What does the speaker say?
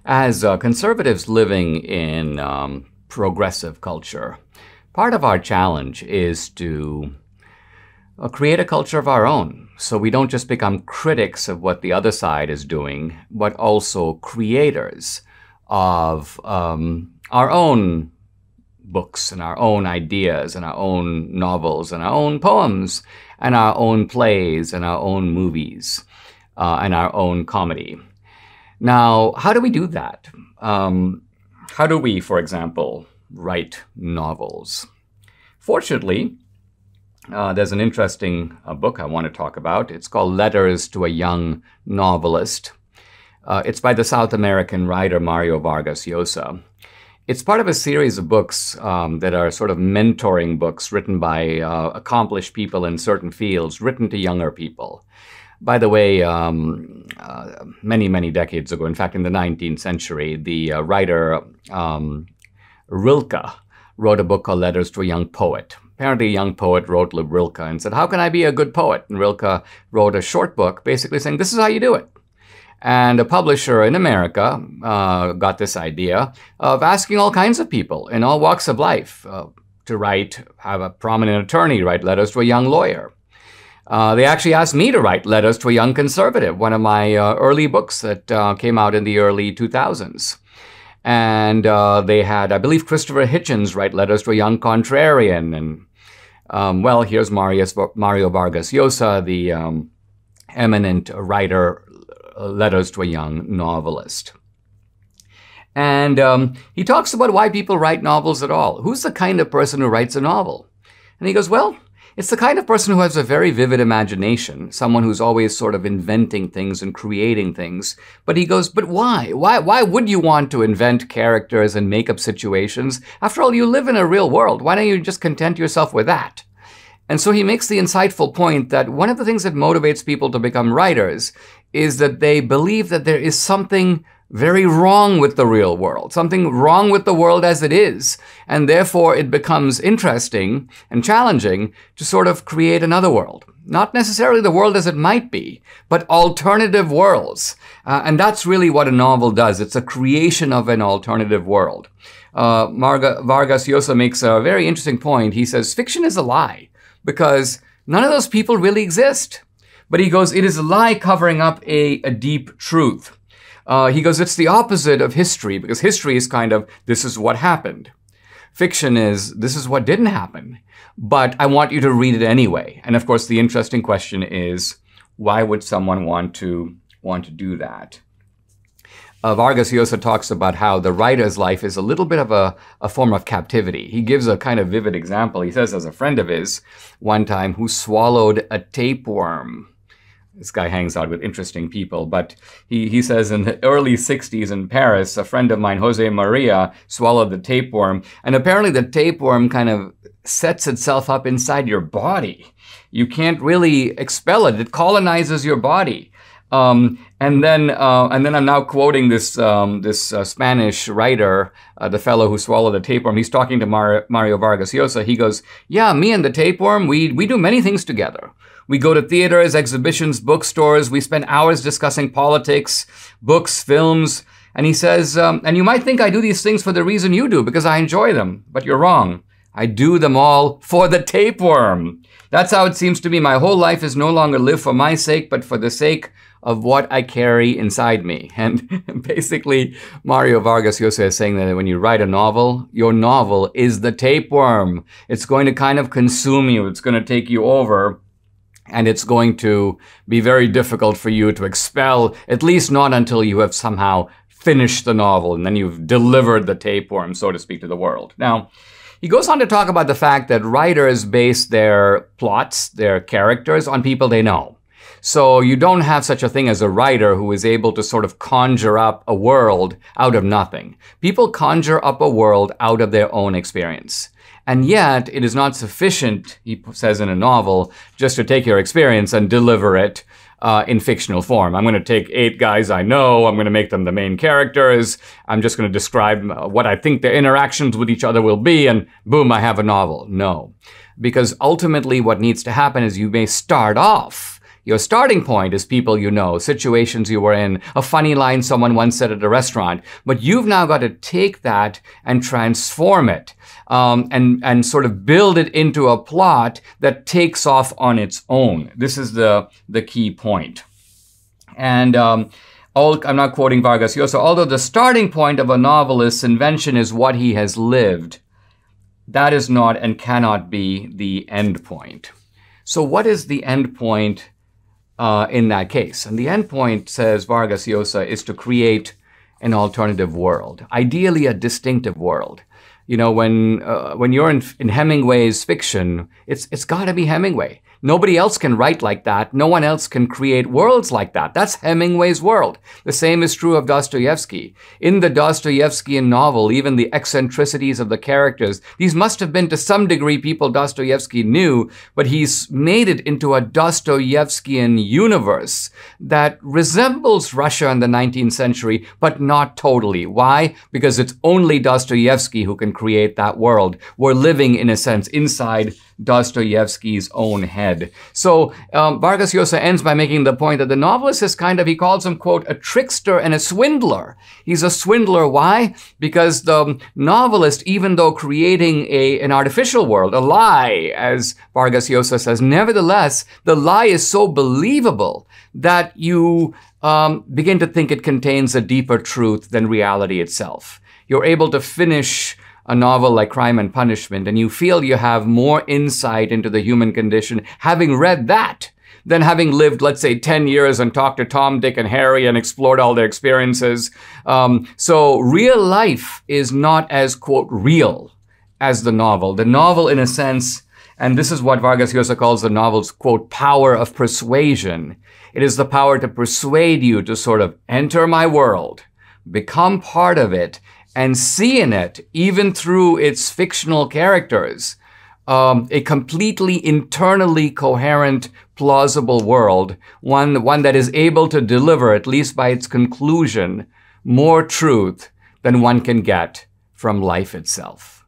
As conservatives living in progressive culture, part of our challenge is to create a culture of our own. So we don't just become critics of what the other side is doing, but also creators of our own books and our own ideas and our own novels and our own poems and our own plays and our own movies and our own comedy. Now, how do we do that? How do we, for example, write novels? Fortunately, there's an interesting book I want to talk about. It's called Letters to a Young Novelist. It's by the South American writer Mario Vargas Llosa. It's part of a series of books that are sort of mentoring books written by accomplished people in certain fields, written to younger people. By the way, many, many decades ago, in fact, in the 19th century, the writer Rilke wrote a book called Letters to a Young Poet. Apparently, a young poet wrote Rilke and said, how can I be a good poet? And Rilke wrote a short book basically saying, this is how you do it. And a publisher in America got this idea of asking all kinds of people in all walks of life to have a prominent attorney write letters to a young lawyer. They actually asked me to write letters to a young conservative, one of my early books that came out in the early 2000s. And they had, I believe, Christopher Hitchens write letters to a young contrarian. And, well, here's Mario Vargas Llosa, the eminent writer, letters to a young novelist. And he talks about why people write novels at all. Who's the kind of person who writes a novel? And he goes, well, it's the kind of person who has a very vivid imagination, someone who's always sort of inventing things and creating things. But he goes, but why? Why would you want to invent characters and make up situations? After all, you live in a real world. Why don't you just content yourself with that? And so he makes the insightful point that one of the things that motivates people to become writers is that they believe that there is something very wrong with the real world, something wrong with the world as it is. And therefore, it becomes interesting and challenging to sort of create another world. Not necessarily the world as it might be, but alternative worlds. And that's really what a novel does. It's a creation of an alternative world. Vargas Llosa makes a very interesting point. He says, fiction is a lie because none of those people really exist. But he goes, it is a lie covering up a deep truth. He goes, it's the opposite of history, because history is kind of, this is what happened. Fiction is, this is what didn't happen, but I want you to read it anyway. And of course, the interesting question is, why would someone want to do that? Vargas Llosa talks about how the writer's life is a little bit of a form of captivity. He gives a kind of vivid example. He says, as a friend of his, one time, who swallowed a tapeworm. This guy hangs out with interesting people, but he says in the early 60s in Paris, a friend of mine, Jose Maria, swallowed the tapeworm. And apparently the tapeworm kind of sets itself up inside your body. You can't really expel it. It colonizes your body. And then I'm now quoting this Spanish writer, the fellow who swallowed the tapeworm. He's talking to Mario Vargas Llosa. He goes, yeah, me and the tapeworm, we do many things together. We go to theaters, exhibitions, bookstores. We spend hours discussing politics, books, films. And he says, and you might think I do these things for the reason you do, because I enjoy them. But you're wrong. I do them all for the tapeworm. That's how it seems to me. My whole life is no longer lived for my sake, but for the sake of what I carry inside me. And basically, Mario Vargas Llosa is saying that when you write a novel, your novel is the tapeworm. It's going to kind of consume you. It's going to take you over. And it's going to be very difficult for you to expel, at least not until you have somehow finished the novel and then you've delivered the tapeworm, so to speak, to the world. Now, he goes on to talk about the fact that writers base their plots, their characters, on people they know. So you don't have such a thing as a writer who is able to sort of conjure up a world out of nothing. People conjure up a world out of their own experience. And yet, it is not sufficient, he says in a novel, just to take your experience and deliver it in fictional form. I'm going to take 8 guys I know, I'm going to make them the main characters, I'm just going to describe what I think their interactions with each other will be, and boom, I have a novel. No. Because ultimately what needs to happen is you may start off Your starting point is people you know, situations you were in, a funny line someone once said at a restaurant. But you've now got to take that and transform it and sort of build it into a plot that takes off on its own. This is the key point. And I'm not quoting Vargas Llosa, although the starting point of a novelist's invention is what he has lived, that is not and cannot be the end point. So what is the end point in that case? And the end point, says Vargas Llosa, is to create an alternative world, ideally a distinctive world. You know, when you're in Hemingway's fiction, it's got to be Hemingway. Nobody else can write like that. No one else can create worlds like that. That's Hemingway's world. The same is true of Dostoevsky. In the Dostoevskian novel, even the eccentricities of the characters, these must have been to some degree people Dostoevsky knew, but he's made it into a Dostoevskian universe that resembles Russia in the 19th century, but not totally. Why? Because it's only Dostoevsky who can create that world. We're living, in a sense, inside Dostoevsky's own head. So Vargas Llosa ends by making the point that the novelist is he calls him, quote, a trickster and a swindler. He's a swindler. Why? Because the novelist, even though creating an artificial world, a lie, as Vargas Llosa says, nevertheless, the lie is so believable that you begin to think it contains a deeper truth than reality itself. You're able to finish a novel like Crime and Punishment, and you feel you have more insight into the human condition having read that than having lived, let's say, 10 years and talked to Tom, Dick, and Harry and explored all their experiences. So real life is not as, quote, real as the novel. The novel, in a sense, and this is what Vargas Llosa calls the novel's, quote, power of persuasion. It is the power to persuade you to sort of enter my world, become part of it, and see in it, even through its fictional characters, a completely internally coherent, plausible world, one that is able to deliver, at least by its conclusion, more truth than one can get from life itself.